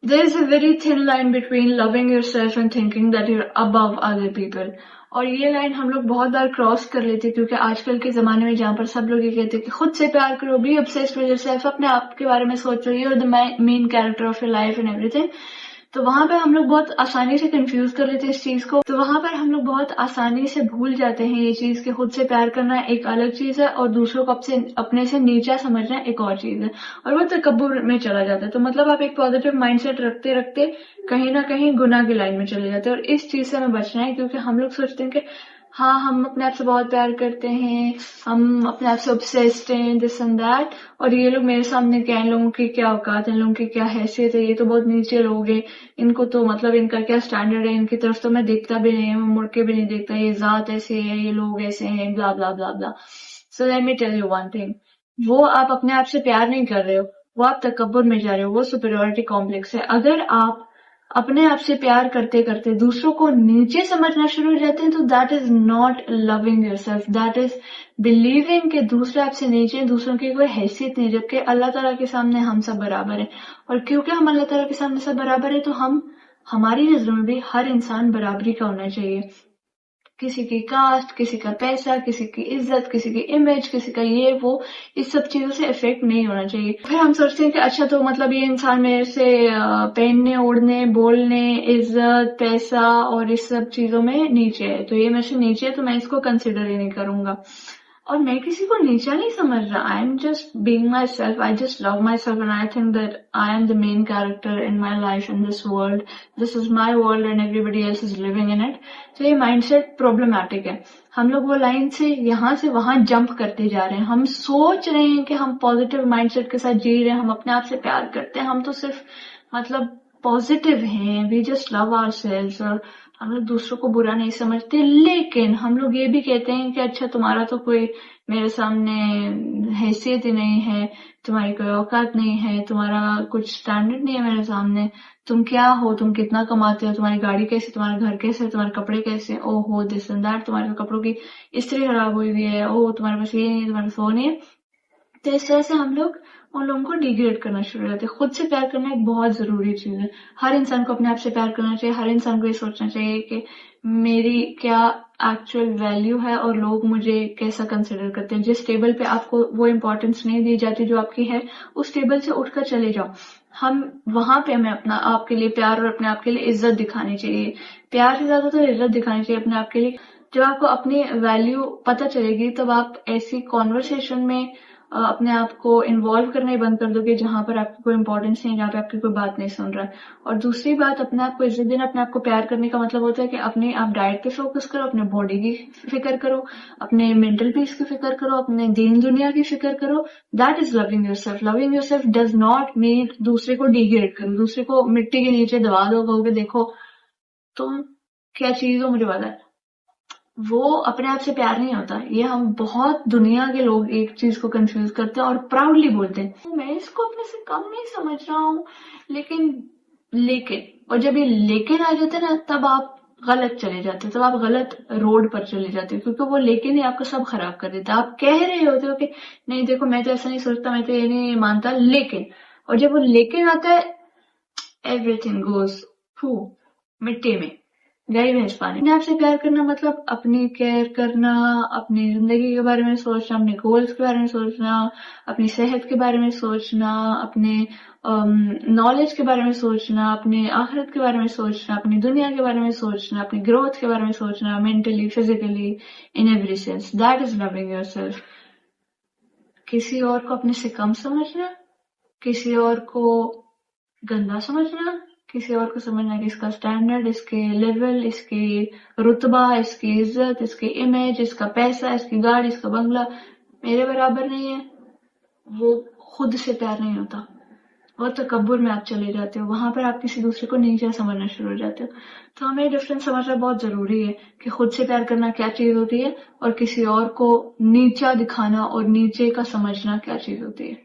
There is a very thin line between loving yourself and thinking that you're above other people. اور یہ line ہم لوگ بہت بار cross کر لیتے ہیں کیونکہ آج کل کے زمانے میں جہاں پر سب لوگ یہ کہتے ہیں کہ خود سے پیار کرو, بی obsessed with yourself, اپنے آپ کے بارے میں سوچو, you're the main character of your life and everything. تو وہاں پر ہم لوگ بہت آسانی سے کنفیوز کر لیتے ہیں اس چیز کو. تو وہاں پر ہم لوگ بہت آسانی سے بھول جاتے ہیں یہ چیز کہ خود سے پیار کرنا ایک الگ چیز ہے اور دوسروں کو اپنے سے نیچا سمجھنا ایک اور چیز ہے, اور وہ تکبر میں چلا جاتا ہے. تو مطلب آپ ایک پازیٹیو مائنڈ سیٹ رکھتے رکھتے کہیں نہ کہیں گناہ کی لائن میں چلے جاتے ہیں, اور اس چیز سے ہمیں بچنا ہے کیونکہ ہم لوگ سوچتے ہیں کہ ہاں ہم اپنے آپ سے بہت پیار کرتے ہیں, ہم اپنے آپ سے obsessed ہیں, this and that, اور یہ لوگ میرے سامنے کیا, ان لوگوں کی کیا اوقات ہے, ان لوگوں کی کیا حیثیت ہے, یہ تو بہت نیچے لوگ ہیں, ان کو تو مطلب ان کا کیا اسٹینڈرڈ ہے, ان کی طرف تو میں دیکھتا بھی نہیں ہوں, مڑ کے بھی نہیں دیکھتا, یہ ذات ایسے ہے, یہ لوگ ایسے ہیں, بلا بلا بلا بلا. So let me tell you one thing, وہ آپ اپنے آپ سے پیار نہیں کر رہے ہو, وہ آپ تکبر میں جا رہے ہو, وہ سپیریورٹی کمپلیکس ہے. اگر آپ اپنے آپ سے پیار کرتے کرتے دوسروں کو نیچے سمجھنا شروع ہو جاتے ہیں تو that is not loving yourself, that is believing کہ دوسرے آپ سے نیچے ہیں, دوسروں کی کوئی حیثیت نہیں, جبکہ اللہ تعالیٰ کے سامنے ہم سب برابر ہیں. اور کیونکہ ہم اللہ تعالیٰ کے سامنے سب برابر ہیں تو ہماری نظروں میں بھی ہر انسان برابری کا ہونا چاہیے. کسی کی کاسٹ, کسی کا پیسہ, کسی کی عزت, کسی کی امیج, کسی کا یہ وہ, اس سب چیزوں سے افیکٹ نہیں ہونا چاہیے. پھر ہم سوچتے ہیں کہ اچھا تو مطلب یہ انسان میرے سے پہننے اوڑھنے بولنے عزت پیسہ اور اس سب چیزوں میں نیچے ہے, تو یہ میرے سے نیچے ہے تو میں اس کو کنسیڈر ہی نہیں کروں گا. اور میں کسی کو نیچا نہیں سمجھ رہا, I'm just being myself, I just love myself and I think that I'm the main character in my life in this world, this is my world and everybody else is living in it. تو یہ mind set problematic ہے. ہم لوگ وہ line سے یہاں سے وہاں جمپ کرتے جا رہے ہیں, ہم سوچ رہے ہیں کہ ہم پازیٹیو مائنڈ سیٹ کے ساتھ جی رہے ہیں, ہم اپنے آپ سے پیار کرتے ہیں, ہم تو صرف مطلب پازیٹیو ہیں, we just love our self, اور ہم لوگ دوسروں کو برا نہیں سمجھتے. لیکن ہم لوگ یہ بھی کہتے ہیں کہ اچھا تمہارا تو کوئی میرے سامنے حیثیت ہی نہیں ہے, تمہاری کوئی اوقات نہیں ہے, تمہارا کچھ اسٹینڈرڈ نہیں ہے میرے سامنے, تم کیا ہو, تم کتنا کماتے ہو, تمہاری گاڑی کیسے, تمہارا گھر کیسے, تمہارے کپڑے کیسے, او ہو دس اینڈ دیٹ, تمہارے کپڑوں کی استری خراب ہوئی ہوئی ہے, او تمہارے پاس یہ نہیں ہے, تمہارے پاس وہ نہیں ہے. تو اس طرح سے ہم لوگ ان لوگوں کو ڈیگریڈ کرنا شروع ہو جاتے ہیں. خود سے پیار کرنا ایک بہت ضروری چیز ہے. ہر انسان کو اپنے آپ سے پیار کرنا چاہیے, ہر انسان کو یہ سوچنا چاہیے کہ میری کیا ایکچوئل ویلیو ہے اور لوگ مجھے کیسا کنسیڈر کرتے ہیں. جس ٹیبل پہ آپ کو وہ امپورٹینس نہیں دی جاتی جو آپ کی ہے, اس ٹیبل سے اٹھ کر چلے جاؤ. ہم وہاں پہ ہمیں اپنا آپ کے لیے پیار اور اپنے آپ کے لیے عزت دکھانی چاہیے. پیار سے زیادہ تو عزت دکھانی چاہیے اپنے آپ کے لیے. جب آپ کو اپنی ویلیو پتہ چلے گی تب آپ ایسی کانورسیشن میں اپنے آپ کو انوالو کرنا ہی بند کر دو گے جہاں پر آپ کی کوئی امپورٹینس نہیں, جہاں پہ آپ کی کوئی بات نہیں سن رہا ہے. اور دوسری بات, اپنے آپ کو عزت دینا, اپنے آپ کو پیار کرنے کا مطلب ہوتا ہے کہ اپنے آپ ڈائٹ پہ فوکس کرو, اپنے باڈی کی فکر کرو, اپنے مینٹل پیس کی فکر کرو, اپنے دین دنیا کی فکر کرو. That is loving yourself. Loving yourself does not mean دوسرے کو ڈیگریڈ کرو, دوسرے کو مٹی کے نیچے دبا دو, کہو کہ دیکھو تم کیا چیز ہو مجھے پتا ہے. وہ اپنے آپ سے پیار نہیں ہوتا. یہ ہم بہت دنیا کے لوگ ایک چیز کو کنفیوز کرتے ہیں اور پراؤڈلی بولتے ہیں میں اس کو اپنے سے کم نہیں سمجھ رہا ہوں, لیکن اور جب یہ لیکن آ جاتے نا تب آپ غلط چلے جاتے, تب آپ غلط روڈ پر چلے جاتے, کیونکہ وہ لیکن ہی آپ کا سب خراب کر دیتا. آپ کہہ رہے ہوتے ہو کہ نہیں دیکھو میں تو ایسا نہیں سوچتا, میں تو یہ نہیں مانتا, لیکن, اور جب وہ لیکن آتا ہے ایوری تھنگ گوز مٹی میں گئی بھینس پانی. اپنے آپ سے پیار کرنا مطلب اپنی کیئر کرنا, اپنی زندگی کے بارے میں سوچنا, اپنے گولز کے بارے میں سوچنا, اپنی صحت کے بارے میں سوچنا, اپنے نالج کے بارے میں سوچنا, اپنے آخرت کے بارے میں سوچنا, اپنی دنیا کے بارے میں سوچنا, اپنی گروتھ کے بارے میں سوچنا, mentally physically in every sense. That is loving yourself. کسی اور کو اپنے سے کم سمجھنا, کسی اور کو گندا سمجھنا, کسی اور کو سمجھنا کہ اس کا سٹینڈرڈ, اس کے لیول, اس کی رتبہ, اس کی عزت, اس کی امیج, اس کا پیسہ, اس کی گاڑی, اس کا بنگلہ میرے برابر نہیں ہے, وہ خود سے پیار نہیں ہوتا. وہ تکبر میں آپ چلے جاتے ہو, وہاں پر آپ کسی دوسرے کو نیچا سمجھنا شروع ہو جاتے ہو. تو ہمیں ڈفرینس سمجھنا بہت ضروری ہے کہ خود سے پیار کرنا کیا چیز ہوتی ہے اور کسی اور کو نیچا دکھانا اور نیچے کا سمجھنا کیا چیز ہوتی ہے.